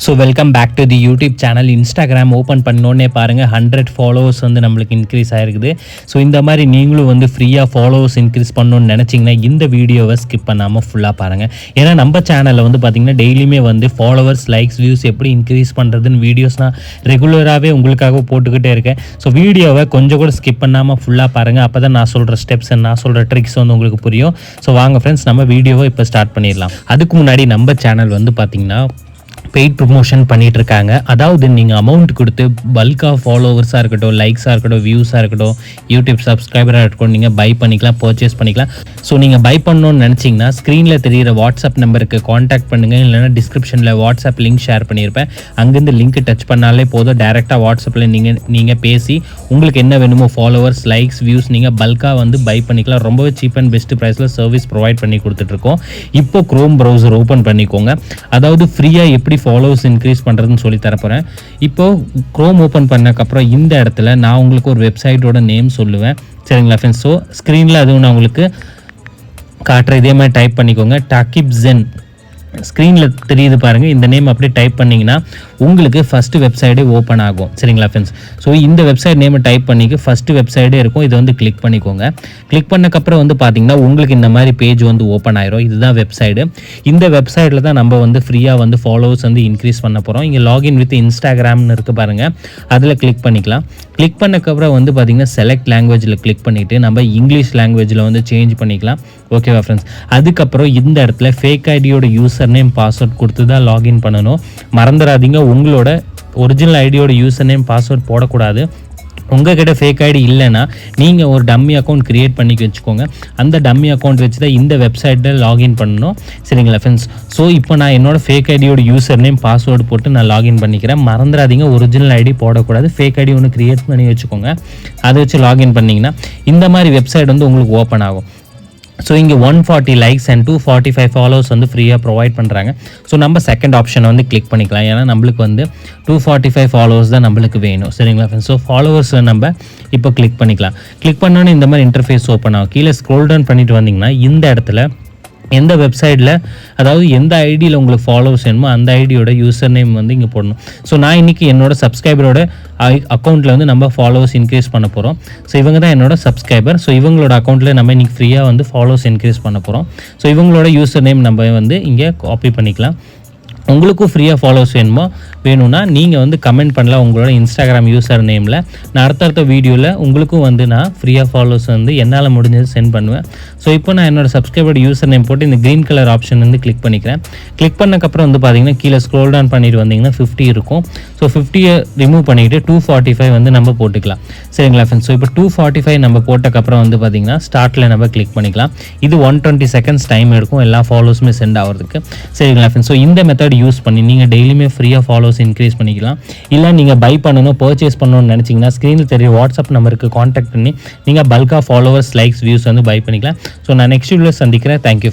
So welcome back to the YouTube channel. Instagram open பண்ணோன்னே பாருங்கள் 100 followers வந்து நம்மளுக்கு இன்க்ரீஸ் ஆகிருக்குது. ஸோ இந்த மாதிரி நீங்களும் வந்து ஃப்ரீயாக ஃபாலோவர்ஸ் இன்க்ரீஸ் பண்ணணும்னு நினச்சிங்கன்னா இந்த வீடியோவை ஸ்கிப் பண்ணாமல் ஃபுல்லாக பாருங்கள். ஏன்னா நம்ம சேனலில் வந்து பார்த்திங்கன்னா டெய்லியுமே வந்து ஃபாலோவர்ஸ், லைக்ஸ், வியூஸ் எப்படி இன்க்ரீஸ் பண்ணுறதுன்னு வீடியோஸ் நான் ரெகுலராகவே உங்களுக்காக போட்டுக்கிட்டே இருக்கேன். ஸோ வீடியோவை கொஞ்சம் கூட ஸ்கிப் பண்ணாமல் ஃபுல்லாக பாருங்கள். அப்போ தான் நான் சொல்கிற ஸ்டெப்ஸ், நான் சொல்கிற ட்ரிக்ஸ் வந்து உங்களுக்கு புரியும். ஸோ வாங்க ஃப்ரெண்ட்ஸ், நம்ம வீடியோவை இப்போ ஸ்டார்ட் பண்ணிடலாம். அதுக்கு முன்னாடி நம்ம சேனல் வந்து பார்த்திங்கன்னா பெய்ட் ப்ரொமோஷன் பண்ணிகிட்டு இருக்காங்க. அதாவது நீங்கள் அமௌண்ட் கொடுத்து பல்காக ஃபாலோவர்ஸாக இருக்கட்டும், லைக்ஸாக இருக்கட்டும், வியூஸாக இருக்கட்டும், யூடியூப் சப்ஸ்கிரைபராக இருக்கட்டும், நீங்கள் பை பண்ணிக்கலாம், பர்ச்சேஸ் பண்ணிக்கலாம். ஸோ நீங்கள் பை பண்ணணும்னு நினச்சிங்கன்னா ஸ்க்ரீனில் தெரிகிற வாட்ஸ்அப் நம்பருக்கு காண்டாக்ட் பண்ணுங்கள். இல்லைனா டிஸ்கிரிப்ஷனில் வாட்ஸ்அப் லிங்க் ஷேர் பண்ணியிருப்பேன். அங்கேருந்து லிங்க் டச் பண்ணாலே போதும். டேரெக்டாக வாட்ஸ்அப்பில் நீங்கள் பேசி உங்களுக்கு என்ன வேணுமோ ஃபாலோவர்ஸ், லைக்ஸ், வியூஸ் நீங்கள் பல்காக வந்து பை பண்ணிக்கலாம். ரொம்பவே சீப் அண்ட் பெஸ்ட் ப்ரைஸில் சர்வீஸ் ப்ரொவைட் பண்ணி கொடுத்துட்ருக்கோம். இப்போ க்ரோம் ப்ரௌசர் ஓப்பன் பண்ணிக்கோங்க. அதாவது ஃப்ரீயாக எப்படி ஃபாலோவர்ஸ் இன்க்ரீஸ் பண்ணுறதுன்னு சொல்லி தரப்போகிறேன். இப்போது க்ரோம் ஓப்பன் பண்ணக்கப்புறம் இந்த இடத்துல நான் உங்களுக்கு ஒரு வெப்சைட்டோட நேம் சொல்லுவேன், சரிங்களா ஃப்ரெண்ட்ஸ்? ஸோ ஸ்க்ரீனில் அதுவும் நான் உங்களுக்கு காட்டுற இதே மாதிரி டைப் பண்ணிக்கோங்க. டாக்கிப்சென் ஸ்க்ரீனில் தெரியுது பாருங்கள். இந்த நேம் அப்படியே டைப் பண்ணிங்கன்னா உங்களுக்கு ஃபஸ்ட்டு வெப்சைட்டே ஓப்பன் ஆகும், சரிங்களா ஃப்ரெண்ட்ஸ்? ஸோ இந்த வெப்சைட் நேமை டைப் பண்ணிக்க ஃபஸ்ட்டு வெப்சைட்டே இருக்கும். இதை வந்து கிளிக் பண்ணிக்கோங்க. கிளிக் பண்ணக்கப்புறம் வந்து பார்த்திங்கன்னா உங்களுக்கு இந்த மாதிரி பேஜ் வந்து ஓப்பன் ஆயிரும். இதுதான் வெப்சைட்டு. இந்த வெப்சைட்டில் தான் நம்ம வந்து ஃப்ரீயாக வந்து ஃபாலோவர்ஸ் வந்து இன்க்ரீஸ் பண்ண போகிறோம். இங்கே லாகின் வித் இன்ஸ்டாகிராம்னு இருக்குது பாருங்கள், அதில் கிளிக் பண்ணிக்கலாம். கிளிக் பண்ணக்கப்புறம் வந்து பார்த்திங்கன்னா செலக்ட் லாங்குவேஜில் கிளிக் பண்ணிவிட்டு நம்ம இங்கிலீஷ் லாங்குவேஜில் வந்து சேஞ்ச் பண்ணிக்கலாம். ஓகேவா ஃப்ரெண்ட்ஸ்? அதுக்கப்புறம் இந்த இடத்துல ஃபேக் ஐடியோட யூசர் நேம், பாஸ்வேர்ட் கொடுத்து தான் லாகின் பண்ணணும். மறந்துடாதீங்க, உங்களோட ஒரிஜினல் ஐடியோட யூசர் நேம், பாஸ்வேர்ட் போடக்கூடாது. உங்கள்கிட்ட ஃபேக் ஐடி இல்லைன்னா நீங்கள் ஒரு டம்மி அக்கௌண்ட் க்ரியேட் பண்ணி வச்சுக்கோங்க. அந்த டம்மி அக்கௌண்ட் வச்சு தான் இந்த வெப்சைட்டில் லாகின் பண்ணணும், சரிங்களா ஃப்ரெண்ட்ஸ்? ஸோ இப்போ நான் என்னோட ஃபேக் ஐடியோட யூசர் நேம், பாஸ்வேர்டு போட்டு நான் லாகின் பண்ணிக்கிறேன். மறந்துடாதீங்க, ஒரிஜினல் ஐடி போடக்கூடாது. ஃபேக் ஐடி ஒன்று க்ரியேட் பண்ணி வச்சுக்கோங்க. அதை வச்சு லாகின் பண்ணிங்கன்னா இந்த மாதிரி வெப்சைட் வந்து உங்களுக்கு ஓப்பன் ஆகும். ஸோ இங்கே 140 லைக்ஸ் அண்ட் 245 ஃபாலோவர்ஸ் வந்து ஃப்ரீயாக ப்ரொவைட் பண்ணுறாங்க. ஸோ நம்ம செகண்ட் ஆப்ஷனை வந்து கிளிக் பண்ணிக்கலாம். ஏன்னா நம்மளுக்கு வந்து 245 ஃபாலோவர்ஸ் தான் நம்மளுக்கு வேணும், சரிங்களா ஃப்ரெண்ட்ஸ்? ஸோ ஃபாலோவர்ஸை நம்ம இப்போ கிளிக் பண்ணிக்கலாம். கிளிக் பண்ணோன்னே இந்த மாதிரி இன்டர்ஃபேஸ் ஓப்பன் ஆகும். கீழே ஸ்க்ரோல் டவுன் பண்ணிட்டு வந்தீங்கன்னா இந்த இடத்துல எந்த வெப்சைட்டில், அதாவது எந்த ஐடியில் உங்களுக்கு ஃபாலோவர்ஸ் வேணுமோ அந்த ஐடியோட யூசர் நேம் வந்து இங்கே போடணும். ஸோ நான் இன்றைக்கி என்னோட சப்ஸ்கிரைபரோட அக்கௌண்ட்டில் வந்து நம்ம ஃபாலோவர்ஸ் இன்க்ரீஸ் பண்ண போகிறோம். ஸோ இவங்க தான் என்னோட சப்ஸ்கிரைபர். ஸோ இவங்களோட அக்கௌண்ட்டில் நம்ம இன்றைக்கி ஃப்ரீயாக வந்து ஃபாலோவர்ஸ் இன்க்ரீஸ் பண்ண போகிறோம். ஸோ இவங்களோட யூசர் நேம் நம்ம வந்து இங்கே காப்பி பண்ணிக்கலாம். உங்களுக்கும் ஃப்ரீயாக ஃபாலோவர்ஸ் வேணும்னா நீங்கள் வந்து கமெண்ட் பண்ணலாம் உங்களோட இன்ஸ்டாகிராம் யூசர் நேமில். நான் அடுத்தடுத்த வீடியோவில் உங்களுக்கும் வந்து நான் ஃப்ரீயாக ஃபாலோவர்ஸ் வந்து என்னால் முடிஞ்சது சென்ட் பண்ணுவேன். ஸோ இப்போ நான் என்னோடய சப்ஸ்கிரைபர் யூசர் நேம் போட்டு இந்த க்ரீன் கலர் ஆப்ஷன் வந்து கிளிக் பண்ணிக்கிறேன். கிளிக் பண்ணக்கப்புறம் வந்து பார்த்திங்கன்னா கீழே ஸ்க்ரோல் டவுன் பண்ணிட்டு வந்தீங்கன்னா 50 இருக்கும். ஸோ 50யை ரிமூவ் பண்ணிவிட்டு 245 வந்து நம்ம போட்டுக்கலாம், சரிங்களா ஃப்ரெண்ட்ஸ்? ஸோ இப்போ 245 நம்ம போட்டக்கப்புறம் வந்து பார்த்திங்கன்னா ஸ்டார்ட்டில் நம்ம கிளிக் பண்ணிக்கலாம். இது 120 செகண்ட்ஸ் டைம் எடுக்கும் எல்லா ஃபாலோவர்ஸுமே சென்ட் ஆகிறதுக்கு, சரிங்களா ஃப்ரெண்ட்ஸ்? ஸோ இந்த மெத்தட் யூஸ் பண்ணி நீங்கள் டெய்லியுமே ஃப்ரீயாக ஃபாலோவர்ஸ் இன்க்ரீஸ் பண்ணிக்கலாம். இல்லை நீங்கள் பை பண்ணணும், பர்ச்சேஸ் பண்ணணும்னு நினச்சிங்கன்னா ஸ்க்ரீனில் தெரிய வாட்ஸ்அப் நம்பருக்கு காண்டாக்ட் பண்ணி நீங்கள் பல்காக ஃபாலோவர்ஸ், லைக்ஸ், வியூஸ் வந்து பை பண்ணிக்கலாம். ஸோ நான் நெக்ஸ்ட் வீடியோவில் சந்திக்கிறேன். தேங்க்யூ.